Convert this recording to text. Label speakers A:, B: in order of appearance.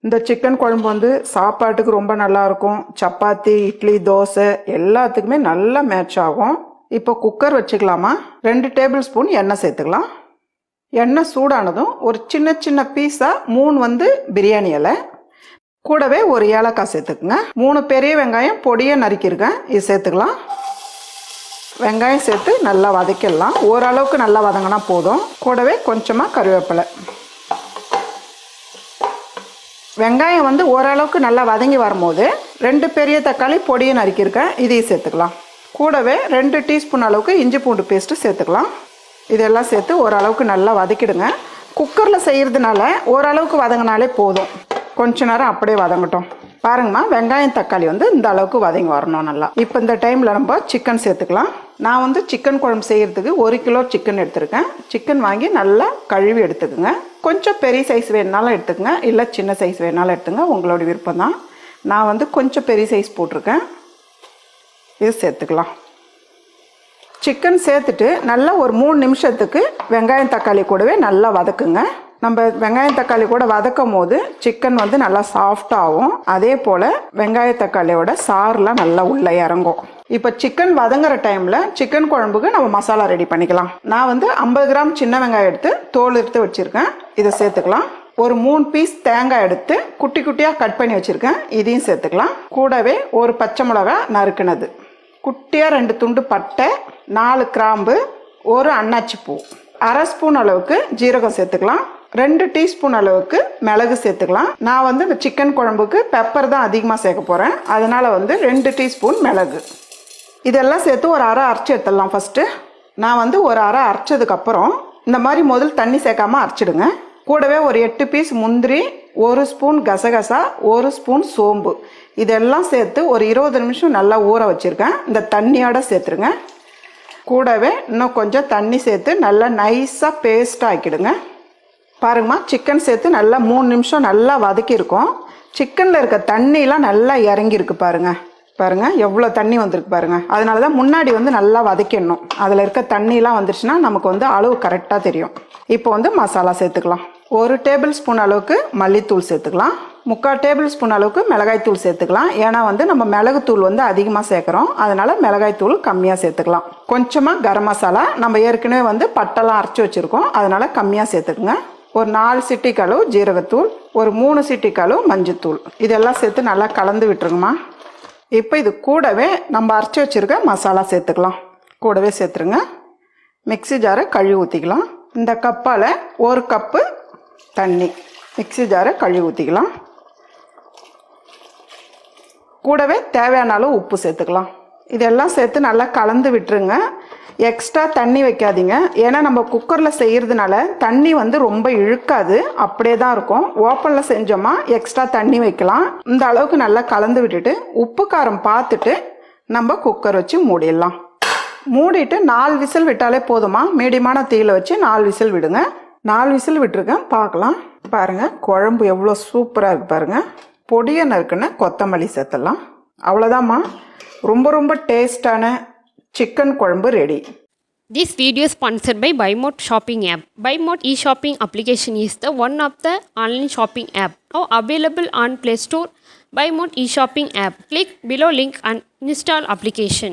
A: இந்த சிக்கன் குழம்பு வந்து சாப்பாட்டுக்கு ரொம்ப நல்லாயிருக்கும். சப்பாத்தி, இட்லி, தோசை எல்லாத்துக்குமே நல்லா மேட்ச் ஆகும். இப்போ குக்கர் வச்சுக்கலாமா? 2 டேபிள் ஸ்பூன் எண்ணெய் சேர்த்துக்கலாம். எண்ணெய் சூடானதும் ஒரு சின்ன சின்ன பீஸாக 3 வந்து பிரியாணி இலை, கூடவே ஒரு ஏலக்காய் சேர்த்துக்குங்க. 3 பெரிய வெங்காயம் பொடியை நறுக்கியிருக்கேன், இது சேர்த்துக்கலாம். வெங்காயம் சேர்த்து நல்லா வதக்கிடலாம். ஓரளவுக்கு நல்லா வதங்கினா போதும். கூடவே கொஞ்சமாக கருவேப்பிலை. வெங்காயம் வந்து ஓரளவுக்கு நல்லா வதங்கி வரும்போது 2 பெரிய தக்காளி பொடியை நறுக்கியிருக்கேன், இதையும் சேர்த்துக்கலாம். கூடவே 2 டீஸ்பூன் அளவுக்கு இஞ்சி பூண்டு பேஸ்ட்டு சேர்த்துக்கலாம். இதெல்லாம் சேர்த்து ஓரளவுக்கு நல்லா வதக்கிடுங்க. குக்கரில் செய்கிறதுனால ஓரளவுக்கு வதங்கினாலே போதும். கொஞ்ச நேரம் அப்படியே வதங்கட்டும். பாருங்கம்மா, வெங்காயம் தக்காளி வந்து இந்த அளவுக்கு வதங்கி வரணும் நல்லா. இப்போ இந்த டைமில் நம்ம சிக்கன் சேர்த்துக்கலாம். நான் வந்து சிக்கன் குழம்பு செய்கிறதுக்கு 1 கிலோ சிக்கன் எடுத்துருக்கேன். சிக்கன் வாங்கி நல்லா கழுவி எடுத்துக்குங்க. கொஞ்சம் பெரிய சைஸ் வேணுனாலும் எடுத்துக்கங்க, இல்லை சின்ன சைஸ் வேணுனாலும் எடுத்துங்க, உங்களோட விருப்பம் தான். நான் வந்து கொஞ்சம் பெரிய சைஸ் போட்டிருக்கேன். இது சேர்த்துக்கலாம். சிக்கன் சேர்த்துட்டு நல்லா ஒரு 3 நிமிஷத்துக்கு வெங்காயம் தக்காளி கூடவே நல்லா வதக்குங்க. நம்ம வெங்காயம் தக்காளி கூட வதக்கும் போது சிக்கன் வந்து நல்லா சாஃப்டாகும். அதே போல் வெங்காய தக்காளியோட சாறுலாம் நல்லா உள்ளே இறங்கும். இப்போ சிக்கன் வதங்குற டைமில் சிக்கன் குழம்புக்கு நம்ம மசாலா ரெடி பண்ணிக்கலாம். நான் வந்து 50 கிராம் சின்ன வெங்காயம் எடுத்து தோல் எடுத்து வச்சுருக்கேன், இதை சேர்த்துக்கலாம். ஒரு 3 பீஸ் தேங்காய் எடுத்து குட்டி குட்டியாக கட் பண்ணி வச்சுருக்கேன், இதையும் சேர்த்துக்கலாம். கூடவே ஒரு பச்சை மிளகா நறுக்குனது, குட்டியாக 2 துண்டு பட்டை, 4 கிராம்பு, ஒரு அன்னாச்சி பூ, 1/2 ஸ்பூன் அளவுக்கு ஜீரகம் சேர்த்துக்கலாம். 2 டீஸ்பூன் அளவுக்கு மிளகு சேர்த்துக்கலாம். நான் வந்து இந்த சிக்கன் குழம்புக்கு பெப்பர் தான் அதிகமாக சேர்க்க போகிறேன், அதனால் வந்து 2 டீஸ்பூன் மிளகு. இதெல்லாம் சேர்த்து ஒரு அரை அரைச்சி எடுத்துடலாம். ஃபஸ்ட்டு நான் வந்து ஒரு அரை அரைச்சதுக்கப்புறம் இந்த மாதிரி முதல் தண்ணி சேர்க்காமல் அரைச்சிடுங்க. கூடவே ஒரு 8 பீஸ் முந்திரி, 1 ஸ்பூன் கசகசா, 1 ஸ்பூன் சோம்பு, இதெல்லாம் சேர்த்து ஒரு 20 நிமிஷம் நல்லா ஊற வச்சுருக்கேன். இந்த தண்ணியோட சேர்த்துருங்க. கூடவே இன்னும் கொஞ்சம் தண்ணி சேர்த்து நல்லா நைஸாக பேஸ்ட்டாக ஆக்கிடுங்க. பாருங்கம்மா, சிக்கன் சேர்த்து நல்லா 3 நிமிஷம் நல்லா வதக்கியிருக்கோம். சிக்கனில் இருக்க தண்ணிலாம் நல்லா இறங்கியிருக்கு பாருங்கள். பாருங்கள் எவ்வளோ தண்ணி வந்திருக்கு பாருங்கள். அதனால தான் முன்னாடி வந்து நல்லா வதக்கிடணும். அதில் இருக்க தண்ணிலாம் வந்துடுச்சுன்னா நமக்கு வந்து அளவு கரெக்டாக தெரியும். இப்போ வந்து மசாலா சேர்த்துக்கலாம். 1 டேபிள் ஸ்பூன் அளவுக்கு மல்லித்தூள் சேர்த்துக்கலாம். 3/4 டேபிள் ஸ்பூன் அளவுக்கு மிளகாய்த்தூள் சேர்த்துக்கலாம். ஏன்னா வந்து நம்ம மிளகுத்தூள் வந்து அதிகமாக சேர்க்குறோம், அதனால் மிளகாய்த்தூள் கம்மியாக சேர்த்துக்கலாம். கொஞ்சமாக கரம் மசாலா, நம்ம ஏற்கனவே வந்து பட்டெல்லாம் அரைச்சி வச்சுருக்கோம், அதனால் கம்மியாக சேர்த்துக்குங்க. ஒரு 4 சிட்டிகளவு ஜீரகத்தூள், ஒரு 3 சிட்டிகளவு மஞ்சத்தூள், இதெல்லாம் சேர்த்து நல்லா கலந்து விட்டுருங்கம்மா. இப்போ இது கூடவே நம்ம அரைச்சி வச்சுருக்க மசாலா சேர்த்துக்கலாம். கூடவே சேர்த்துருங்க. மிக்ஸி ஜாரை கழுவி ஊற்றிக்கலாம். இந்த கப்பால் 1 கப்பு தண்ணி மிக்ஸி ஜாரை கழுவி ஊற்றிக்கலாம். கூடவே தேவையான அளவு உப்பு சேர்த்துக்கலாம். இதெல்லாம் சேர்த்து நல்லா கலந்து விட்டுருங்க. எக்ஸ்ட்ரா தண்ணி வைக்காதீங்க, ஏன்னா நம்ம குக்கரில் செய்கிறதுனால தண்ணி வந்து ரொம்ப இழுக்காது, அப்படியே தான் இருக்கும். ஓப்பனில் செஞ்சோமா எக்ஸ்ட்ரா தண்ணி வைக்கலாம். இந்த அளவுக்கு நல்லா கலந்து விட்டுட்டு உப்பு காரம் பார்த்துட்டு நம்ம குக்கர் வச்சு மூடிடலாம். மூடிட்டு 4 விசில் விட்டாலே போதுமா. மீடியமான தீயில் வச்சு 4 விசில் விடுங்க. 4 விசில் விட்டுருக்கேன், பார்க்கலாம். பாருங்கள் குழம்பு எவ்வளோ சூப்பராக இருக்குது பாருங்கள். பொடியை நறுக்குன்னு கொத்தமல்லி சேர்த்துடலாம். அவ்வளோதாம்மா, ரொம்ப ரொம்ப டேஸ்டான சிக்கன் குழம்பு ready.
B: This video is sponsored by BuyMode shopping app. BuyMode e-shopping application is the one of the online shopping app now available on Play Store. BuyMode e-shopping app. Click below link and install application.